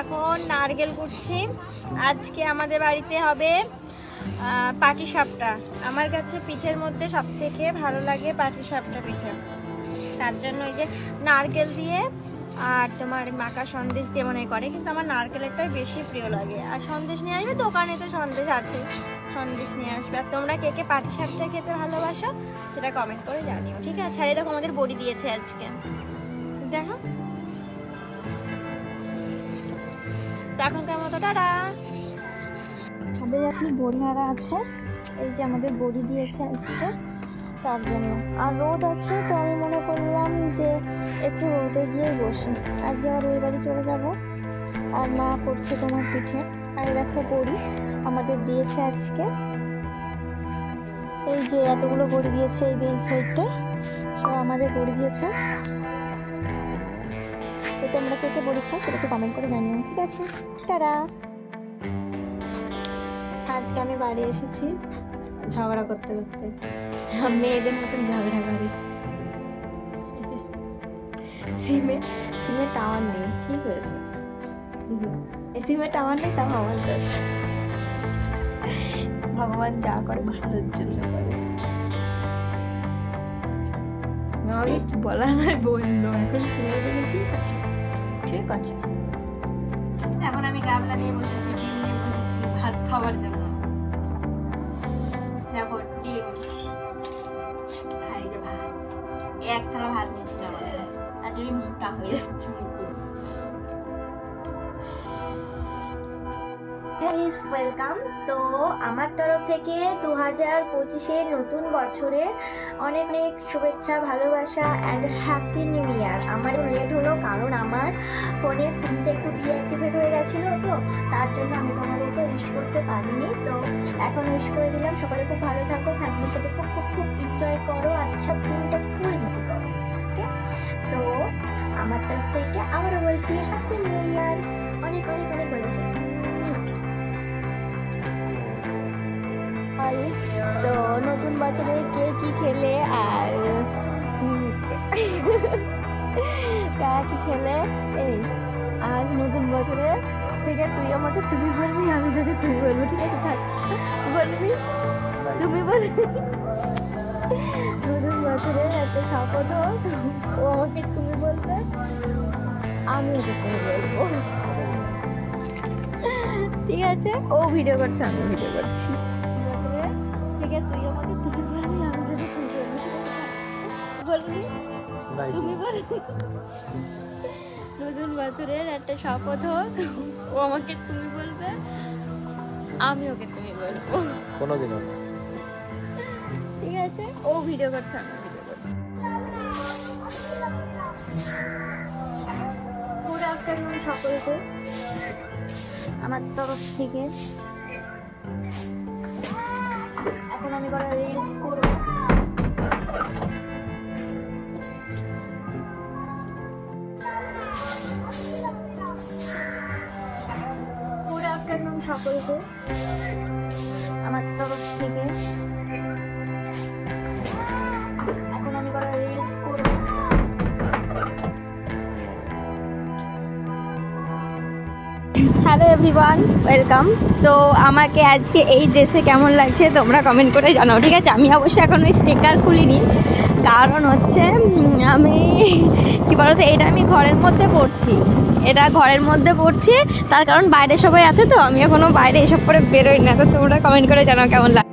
এখন নারকেল কুটছি। আজকে আমাদের বাড়িতে হবে পাটিসাপটা। আমার কাছে পিঠের মধ্যে সব থেকে ভালো লাগে পাটিসাপটা পিঠে। তার জন্য এই যে নারকেল দিয়ে আর তোমার মাখা সন্দেশ দিয়ে মনে করে, কিন্তু আমার নারকেলেরটাই বেশি প্রিয় লাগে। আর সন্দেশ নিয়ে আসবে, দোকানে তো সন্দেশ আছে, সন্দেশ নিয়ে আসবে। আর তোমরা কে কে পাটিসাপটা খেতে ভালোবাসো সেটা কমেন্ট করে জানিও, ঠিক আছে? আর এই দেখো আমাদের বড়ি দিয়েছে আজকে, দেখো। তো এখনকার মতো টাটা। ছাদে যাচ্ছি, বড়ি নাড়া আছে, এই যে আমাদের বড়ি দিয়েছে আজকে, তার জন্য। আর রোদ আছে, তো আমি মনে করলাম যে একটু রোদে গিয়েই বসি। আজকে আবার ওই বাড়ি চলে যাব। আর মা করছে তোমার পিঠে। আর দেখো বড়ি আমাদের দিয়েছে আজকে, এই যে এতগুলো বড়ি দিয়েছে, এই যে এই সাইডটায় সব আমাদের বড়ি দিয়েছে। তো তোমরা কে কে বড়ি খাও সেটা একটু কমেন্ট করে জানিও, ঠিক আছে? টাটা। আজকে আমি বাড়ি এসেছি ঝগড়া করতে করতে, মেয়েদের মতন ঝগড়া করি। সিমে টাওয়ার নেই, ঠিক হয়েছে। সিমে টাওয়ার নেই, তাও আমার দোষ। ভগবান যা করে ভালোর জন্য করে। আমাকে কি বলা নয় বললো, এখন সিমের জন্য ঠিক আছে, ঠিক আছে। এখন আমি গামলা নিয়ে বসেছি, ডিম নিয়ে বসেছি ভাত খাওয়ার জন্য। দেখো ডিম আর এই যে ভাত, এক থালা ভাত নিয়েছিলাম, আজ আমি মোটা হয়ে যাচ্ছে মতো। ওয়েলকাম। তো আমার তরফ থেকে 2025-এর নতুন বছরে অনেক অনেক শুভেচ্ছা, ভালোবাসা অ্যান্ড হ্যাপি নিউ ইয়ার। আমার লেট হলো কারণ আমার ফোনের সিমটা একটু ডিঅ্যাক্টিভেট হয়ে গেছিলো, তো তার জন্য আমি তোমাদেরকে উইশ করতে পারিনি। তো এখন উইশ করে দিলাম। সবাই খুব ভালো থাকো, ফ্যামিলির সাথে খুব খুব খুব এনজয় করো, আর সব দিনটা ফুল হ্যাপি করো, ওকে? তো আমার তরফ থেকে আবারও বলছি হ্যাপি নিউ ইয়ার। অনেক অনেক অনেক বলেছি। তো নতুন বছরে কে কি খেলে আর কারা কি খেলে, এই আজ নতুন বছরে থেকে তুই আমাকে তুমি বলবি, আমি তোকে তুমি বলবো, ঠিক আছে? থাক, বলবি, তুমি বলবি। নতুন বছরে একটা শপথ হোক, ও আমাকে তুমি বলবে, আমি ওকে তুমি বলবো, ঠিক আছে? ও ভিডিও করছে, আমি ভিডিও করছি। তুই আমাকে তুমি বলবি, আমি তোকে তুমি বলবি, তুমি বলবি। নতুন বছরের একটা শপথ হোক, ও আমাকে তুমি বলবে, আমি ওকে তুমি বলবো, কোনোদিনও। ঠিক আছে? ও ভিডিও করছে, আমি ভিডিও করছি। গুড আফটারনুন সকলকে আমার তরফ থেকে। এখন আমি করা রিলস করব। গুড আফটারনুন সকলকে আমার তরফ থেকে। এখন আমি করা রিলস করব। Hello everyone, welcome. তো আমাকে আজকে এই ড্রেসে কেমন লাগছে তোমরা কমেন্ট করে জানাও, ঠিক আছে? আমি অবশ্যই এখন ওই স্টিকার খুলিনি, কারণ হচ্ছে আমি কি বলতো, এটা আমি ঘরের মধ্যে পরছি, এটা ঘরের মধ্যে পরছি, তার কারণ বাইরে সবাই আছে, তো আমি এখনো বাইরে এসব করে বেরোই না। তো তোমরা কমেন্ট করে জানাও কেমন লাগে।